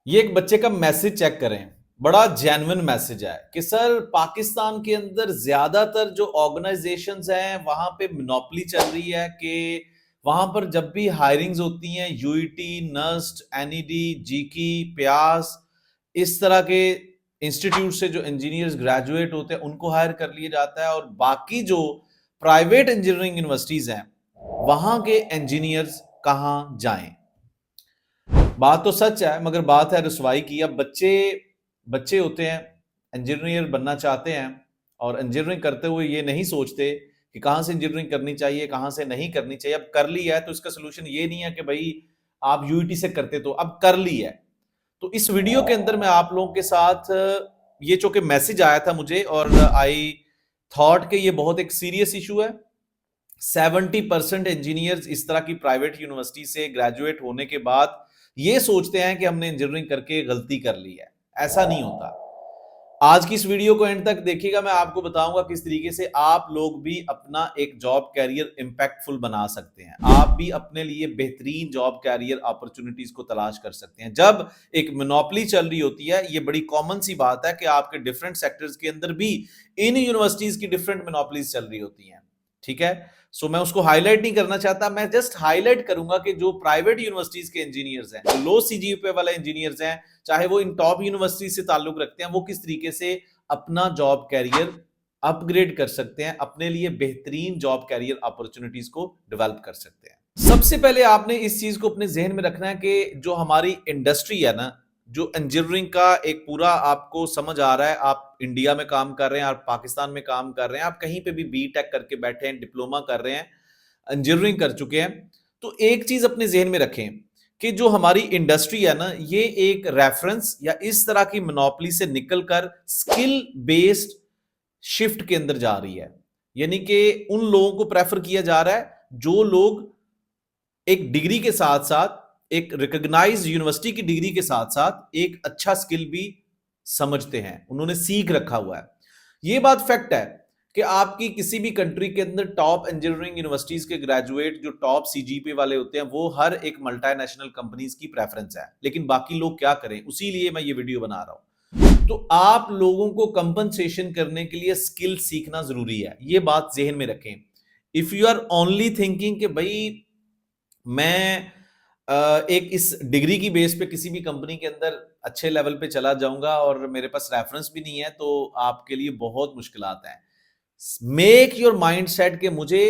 ये एक बच्चे का मैसेज चेक करें। बड़ा जेन्युइन मैसेज है कि सर पाकिस्तान के अंदर ज्यादातर जो ऑर्गेनाइजेशंस हैं वहां पे मोनोपोली चल रही है कि वहां पर जब भी हायरिंग्स होती हैं यूईटी, नस्ट, एनईडी, जीकी, प्यास, इस तरह के इंस्टीट्यूट से जो इंजीनियर्स ग्रेजुएट होते हैं उनको हायर कर लिया जाता है और बाकी जो प्राइवेट इंजीनियरिंग यूनिवर्सिटीज हैं वहां के इंजीनियर्स कहां जाएं। बात तो सच है मगर बात है रुसवाई की। अब बच्चे बच्चे होते हैं, इंजीनियर बनना चाहते हैं और इंजीनियरिंग करते हुए ये नहीं सोचते कि कहां से इंजीनियरिंग करनी चाहिए कहां से नहीं करनी चाहिए। अब कर ली है तो इसका सोल्यूशन ये नहीं है कि भाई आप यूईटी से करते, तो अब कर ली है। तो इस वीडियो के अंदर मैं आप लोगों के साथ ये जो कि मैसेज आया था मुझे और आई थॉट कि ये बहुत एक सीरियस इशू है। 70% इंजीनियर्स इस तरह की प्राइवेट यूनिवर्सिटी से ग्रेजुएट होने के बाद ये सोचते हैं कि हमने इंजीनियरिंग करके गलती कर ली है। ऐसा नहीं होता। आज की इस वीडियो को एंड तक देखिएगा, मैं आपको बताऊंगा किस तरीके से आप लोग भी अपना एक जॉब कैरियर इंपैक्टफुल बना सकते हैं। आप भी अपने लिए बेहतरीन जॉब कैरियर अपॉर्चुनिटीज को तलाश कर सकते हैं। जब एक मोनोपोली चल रही होती है, ये बड़ी कॉमन सी बात है कि आपके डिफरेंट सेक्टर्स के अंदर भी इन यूनिवर्सिटीज की डिफरेंट मोनोपोलीज चल रही होती हैं। ठीक है, सो मैं उसको हाईलाइट नहीं करना चाहता, मैं जस्ट हाईलाइट करूंगा कि जो प्राइवेट यूनिवर्सिटीज के इंजीनियर्स हैं, जो लो सीजीपीए वाले इंजीनियर्स हैं, चाहे वो इन टॉप यूनिवर्सिटी से ताल्लुक रखते हैं, वो किस तरीके से अपना जॉब कैरियर अपग्रेड कर सकते हैं, अपने लिए बेहतरीन जॉब कैरियर अपॉर्चुनिटीज को डेवलप कर सकते हैं। सबसे पहले आपने इस चीज को अपने जहन में रखना है कि जो हमारी इंडस्ट्री है ना, जो इंजीनियरिंग का एक पूरा आपको समझ आ रहा है, आप इंडिया में काम कर रहे हैं, आप पाकिस्तान में काम कर रहे हैं, आप कहीं पे भी बीटेक करके बैठे हैं, डिप्लोमा कर रहे हैं, इंजीनियरिंग कर चुके हैं, तो एक चीज अपने जहन में रखें कि जो हमारी इंडस्ट्री है ना, ये एक रेफरेंस या इस तरह की मोनोपोली से निकलकर स्किल बेस्ड शिफ्ट के अंदर जा रही है। यानी कि उन लोगों को प्रेफर किया जा रहा है जो लोग एक डिग्री के साथ साथ, एक रिकॉग्नाइज्ड यूनिवर्सिटी की डिग्री के साथ साथ एक अच्छा स्किल भी समझते हैं, उन्होंने सीख रखा हुआ है। ये बात फैक्ट है कि आपकी किसी भी कंट्री के अंदर टॉप इंजीनियरिंग यूनिवर्सिटीज के ग्रेजुएट जो टॉप सीजीपी वाले होते हैं, वो हर एक मल्टीनेशनल कंपनीज की प्रेफरेंस है। लेकिन बाकी लोग क्या करें, उसी लिए मैं ये वीडियो बना रहा हूं। तो आप लोगों को कंपनसेशन करने के लिए स्किल सीखना जरूरी है, ये बात जहन में रखें। If you are only thinking कि भाई मैं एक इस डिग्री की बेस पे किसी भी कंपनी के अंदर अच्छे लेवल पे चला जाऊंगा और मेरे पास रेफरेंस भी नहीं है, तो आपके लिए बहुत मुश्किलात हैं। मेक योर माइंड सेट कि मुझे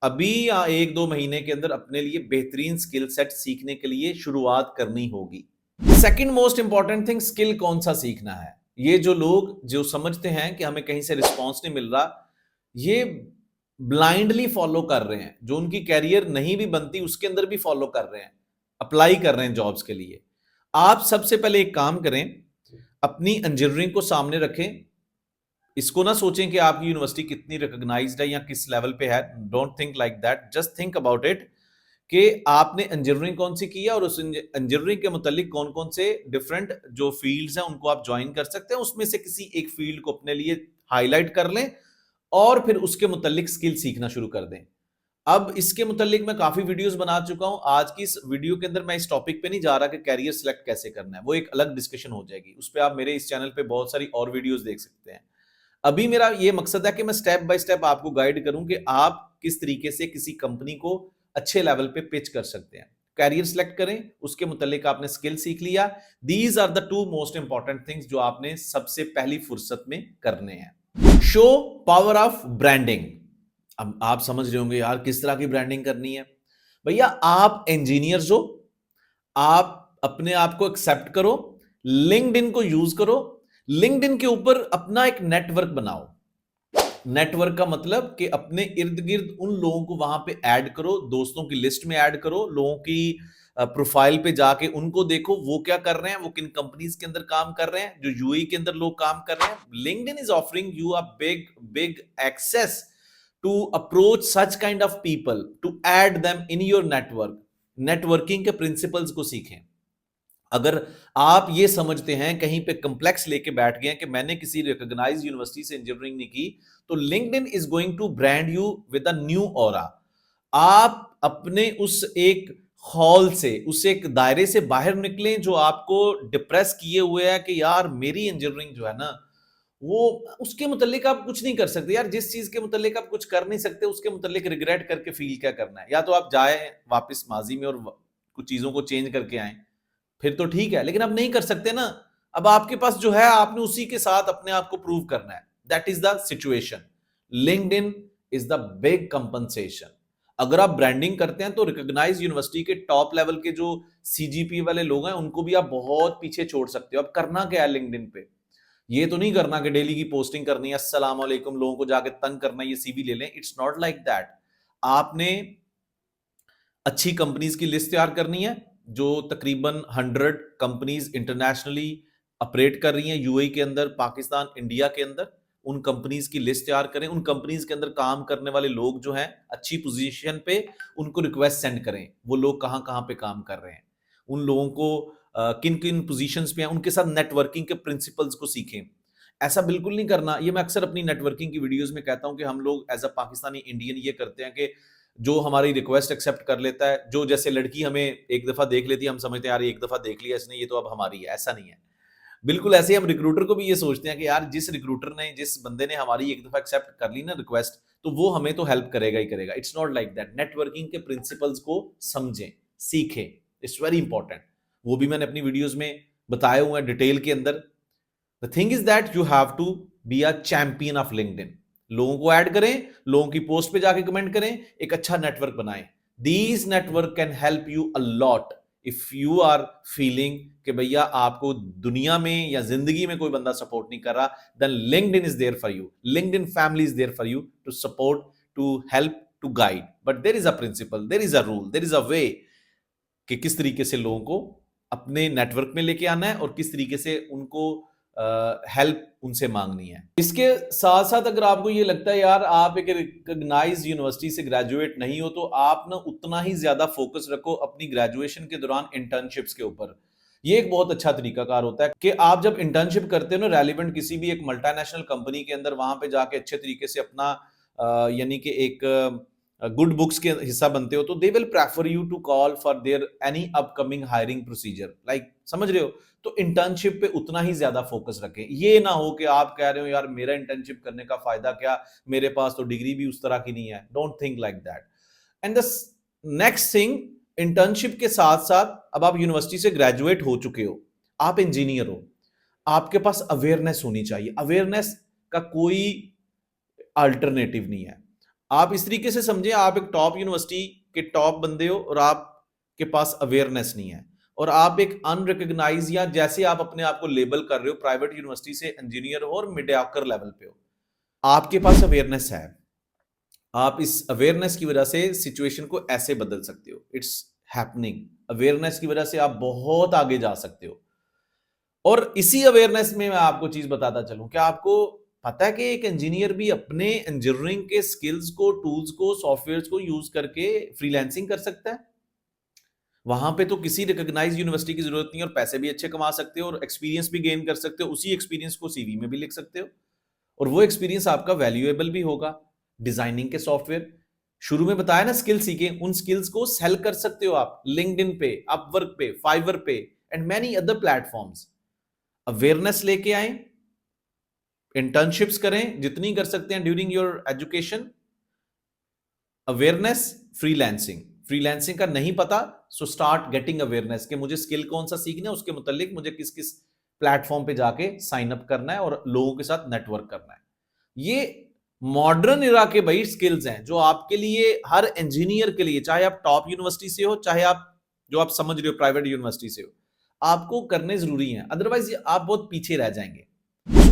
अभी या एक दो महीने के अंदर अपने लिए बेहतरीन स्किल सेट सीखने के लिए शुरुआत करनी होगी। Second most important thing, skill कौन सा सीखना है। ये जो लोग जो समझते हैं कि हमें कहीं से रिस्पॉन्स नहीं मिल रहा, ये ब्लाइंडली फॉलो कर रहे हैं। जो उनकी कैरियर नहीं भी बनती उसके अंदर भी फॉलो कर रहे हैं, अप्लाई कर रहे हैं जॉब्स के लिए। आप सबसे पहले एक काम करें, अपनी इंजीनियरिंग को सामने रखें। इसको ना सोचें कि आपकी यूनिवर्सिटी कितनी रिकॉग्नाइज्ड है या किस लेवल पे है। Don't think like that, just think about it कि आपने इंजीनियरिंग कौन सी की है और उस इंजीनियरिंग के मुतालिक कौन कौन से डिफरेंट जो फील्ड्स हैं उनको आप ज्वाइन कर सकते हैं। उसमें से किसी एक फील्ड को अपने लिए हाईलाइट कर लें और फिर उसके मुतालिक स्किल सीखना शुरू कर दें। अब इसके मुतालिक मैं काफी वीडियोस बना चुका हूं। आज की इस वीडियो के अंदर मैं इस टॉपिक पे नहीं जा रहा कि कैरियर सिलेक्ट कैसे करना है, वो एक अलग डिस्कशन हो जाएगी। उस पर आप मेरे इस चैनल पे बहुत सारी और वीडियोस देख सकते हैं। अभी मेरा ये मकसद है कि मैं स्टेप बाय स्टेप आपको गाइड करूं कि आप किस तरीके से किसी कंपनी को अच्छे लेवल पे पिच कर सकते हैं। कैरियर सिलेक्ट करें, उसके मुतालिक आपने स्किल सीख लिया। These are the two most important things जो आपने सबसे पहली फुर्सत में करने हैं। Show power of branding. अब आप समझ रहे होंगे यार किस तरह की ब्रांडिंग करनी है। भैया आप इंजीनियर्स हो, आप अपने आप को एक्सेप्ट करो, लिंक्डइन को यूज करो। लिंक्डइन के ऊपर अपना एक नेटवर्क बनाओ। नेटवर्क का मतलब कि अपने इर्द गिर्द उन लोगों को वहां पे ऐड करो, दोस्तों की लिस्ट में ऐड करो, लोगों की प्रोफाइल पे जाके उनको देखो वो क्या कर रहे हैं, वो किन कंपनीज के अंदर काम कर रहे हैं, जो यूएई के अंदर लोग काम कर रहे हैं। LinkedIn is offering you a big big access to approach such kind of people, to add them in your network. Networking के प्रिंसिपल्स को सीखें। अगर आप ये समझते हैं कहीं पे कॉम्प्लेक्स लेके बैठ गए कि मैंने किसी रिकॉग्नाइज्ड यूनिवर्सिटी से इंजीनियरिंग नहीं की, तो LinkedIn is going to brand you with a new aura. आप अपने उस एक हॉल से, उस एक दायरे से बाहर निकलें जो आपको डिप्रेस किए हुए है कि यार मेरी इंजीनियरिंग जो है ना, वो उसके मुतालिक आप कुछ नहीं कर सकते यार। जिस चीज के मुतालिक आप कुछ कर नहीं सकते उसके मुतालिक रिग्रेट करके फील क्या करना है। या तो आप जाए वापस माजी में और कुछ चीजों को चेंज करके आए, फिर तो ठीक है, लेकिन आप नहीं कर सकते ना। अब आपके पास जो है आपने उसी के साथ अपने आप को प्रूव करना है। That is the situation. LinkedIn is the big compensation. अगर आप ब्रांडिंग करते हैं तो रिकॉग्नाइज यूनिवर्सिटी के टॉप लेवल के जो सीजीपी वाले लोग हैं उनको भी आप बहुत पीछे छोड़ सकते हो। अब करना क्या है लिंक्डइन पे, ये तो नहीं करना कि डेली की पोस्टिंग करनी है, अस्सलाम वालेकुम लोगों को जाके तंग करना है, ये सीवी ले लें। It's not like that. आपने अच्छी कंपनीज की लिस्ट तैयार करनी है जो तकरीबन 100 कंपनीज इंटरनेशनली ऑपरेट कर रही हैं यूएई के अंदर, पाकिस्तान, इंडिया के अंदर। उन कंपनीज की लिस्ट तैयार करें, उन कंपनीज के अंदर काम करने वाले लोग जो हैं अच्छी पोजीशन पे, उनको रिक्वेस्ट सेंड करें वो लोग कहां कहां पे काम कर रहे हैं, उन लोगों को किन किन पोजीशंस पे हैं, उनके साथ नेटवर्किंग के प्रिंसिपल्स को सीखें। ऐसा बिल्कुल नहीं करना, ये मैं अक्सर अपनी नेटवर्किंग की वीडियोस में कहता हूं कि हम लोग एज अ पाकिस्तानी इंडियन ये करते हैं कि जो हमारी रिक्वेस्ट एक्सेप्ट कर लेता है, जो जैसे लड़की हमें एक दफा देख लेती है हम समझते हैं यार एक दफा देख लिया इसने, ये तो अब हमारी है। ऐसा नहीं है। बिल्कुल ऐसे ही हम रिक्रूटर को भी ये सोचते हैं कि यार जिस रिक्रूटर ने, जिस बंदे ने हमारी एक दफा एक्सेप्ट कर ली ना रिक्वेस्ट, तो वो हमें तो हेल्प करेगा ही करेगा। It's not like that. Networking के प्रिंसिपल्स को समझें, सीखें। It's very important. वो भी मैंने अपनी वीडियोस में बताए हुए हैं डिटेल के अंदर। The thing is that you have to be a champion of LinkedIn. लोगों को ऐड करें, लोगों की पोस्ट पे जाके कमेंट करें, एक अच्छा नेटवर्क बनाएं। These network can help you a lot if you are feeling कि भैया आपको दुनिया में या जिंदगी में कोई बंदा सपोर्ट नहीं कर रहा, then LinkedIn is there for you. LinkedIn family is there for you to support, to help, to guide. But there is a principle, there is a rule, there is a way कि किस तरीके से लोगों को अपने network में लेके आना है और किस तरीके से उनको हेल्प उनसे मांगनी है। इसके साथ साथ अगर आपको ये लगता है यार आप एक रिकॉग्नाइज यूनिवर्सिटी से ग्रेजुएट नहीं हो, तो आप ना उतना ही ज्यादा फोकस रखो अपनी ग्रेजुएशन के दौरान इंटर्नशिप्स के ऊपर। ये एक बहुत अच्छा तरीकाकार होता है कि आप जब इंटर्नशिप करते हो ना रेलिवेंट किसी भी एक मल्टीनेशनल कंपनी के अंदर, वहां पे जाके अच्छे तरीके से अपना यानी कि एक गुड बुक्स के हिस्सा बनते हो, तो they will prefer you to call for their any upcoming hiring procedure. Like समझ रहे हो? तो इंटर्नशिप पे उतना ही ज्यादा फोकस रखें। ये ना हो कि आप कह रहे हो यार मेरा इंटर्नशिप करने का फायदा क्या, मेरे पास तो डिग्री भी उस तरह की नहीं है। Don't think like that. And the next thing, internship के साथ साथ अब आप यूनिवर्सिटी से ग्रेजुएट हो चुके हो, आप इंजीनियर हो, आपके पास अवेयरनेस होनी चाहिए। अवेयरनेस का कोई अल्टरनेटिव नहीं है। आप इस तरीके से समझे, आप एक टॉप यूनिवर्सिटी के टॉप बंदे हो और आपके पास अवेयरनेस नहीं है, और आप एक अनरिकॉग्नाइज या जैसे आप अपने आप को लेबल कर रहे हो प्राइवेट यूनिवर्सिटी से इंजीनियर हो और मीडियोकर लेवल पे हो, आपके पास अवेयरनेस है। आप इस अवेयरनेस की वजह से सिचुएशन को ऐसे बदल सकते हो। It's happening. अवेयरनेस की वजह से आप बहुत आगे जा सकते हो। और इसी अवेयरनेस में मैं आपको चीज बताता चलूं, क्या आपको पता है कि एक इंजीनियर भी अपने इंजीनियरिंग के स्किल्स को, टूल्स को, सॉफ्टवेयर्स को यूज करके फ्रीलांसिंग कर सकता है? वहां पे तो किसी रिकॉग्नाइज यूनिवर्सिटी की जरूरत नहीं है, और पैसे भी अच्छे कमा सकते हो और एक्सपीरियंस भी गेन कर सकते हो। उसी एक्सपीरियंस को सीवी में भी लिख सकते हो और वो एक्सपीरियंस आपका वैल्यूएबल भी होगा। डिजाइनिंग के सॉफ्टवेयर शुरू में बताया ना, स्किल सीखें, उन स्किल्स को सेल कर सकते हो आप लिंक्डइन पे, अपवर्क पे, फाइवर पे and many other platforms. Awareness लेके आए, इंटर्नशिप्स करें जितनी कर सकते हैं during your education. Awareness, freelancing. Freelancing का नहीं पता, सो स्टार्ट गेटिंग अवेयरनेस कि मुझे स्किल कौन सा सीखना है, उसके मुतालिक मुझे किस किस प्लेटफॉर्म पे जाके साइन अप करना है और लोगों के साथ नेटवर्क करना है। ये मॉडर्न इरा के भाई स्किल्स हैं जो आपके लिए, हर इंजीनियर के लिए, चाहे आप टॉप यूनिवर्सिटी से हो, चाहे आप जो आप समझ रहे हो प्राइवेट यूनिवर्सिटी से हो, आपको करने जरूरी हैं, अदरवाइज आप बहुत पीछे रह जाएंगे।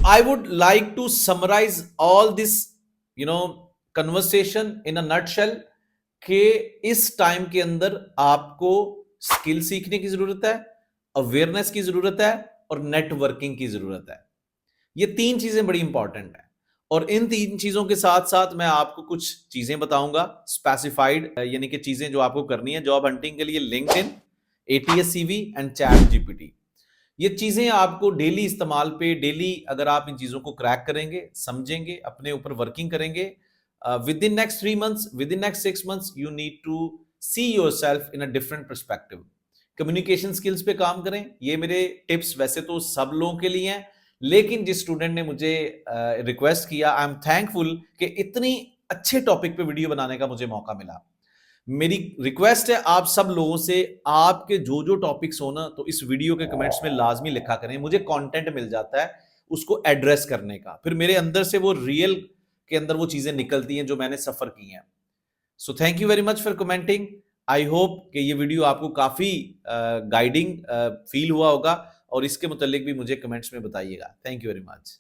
I would like to summarise all this conversation in a nutshell कि इस टाइम के अंदर आपको स्किल सीखने की जरूरत है, अवेयरनेस की जरूरत है और नेटवर्किंग की जरूरत है। ये तीन चीजें बड़ी इंपॉर्टेंट है। और इन तीन चीजों के साथ साथ मैं आपको कुछ चीजें बताऊंगा स्पेसिफाइड, यानी कि चीजें जो आपको करनी है जॉब हंटिंग के लिए। LinkedIn, ATS CV and chat GPT, ये चीजें आपको डेली इस्तेमाल पे, डेली अगर आप इन चीजों को क्रैक करेंगे, समझेंगे, अपने ऊपर वर्किंग करेंगे, within next 3 months, within next 6 months, you need to see yourself in a different perspective. Communication skills पे काम करें। ये मेरे टिप्स वैसे तो सब लोगों के लिए हैं, लेकिन जिस स्टूडेंट ने मुझे रिक्वेस्ट किया, आई एम थैंकफुल कि इतनी अच्छे टॉपिक पे वीडियो बनाने का मुझे मौका मिला। मेरी रिक्वेस्ट है आप सब लोगों से, आपके जो जो टॉपिक्स हो ना, तो इस वीडियो के कमेंट्स में लाजमी लिखा करें। मुझे कंटेंट मिल जाता है उसको एड्रेस करने का, फिर मेरे अंदर से वो रियल के अंदर वो चीजें निकलती हैं जो मैंने सफर की हैं। So thank you very much for commenting. I hope कि ये वीडियो आपको काफी गाइडिंग फील हुआ होगा, और इसके मुतालिक भी मुझे कमेंट्स में बताइएगा। Thank you very much.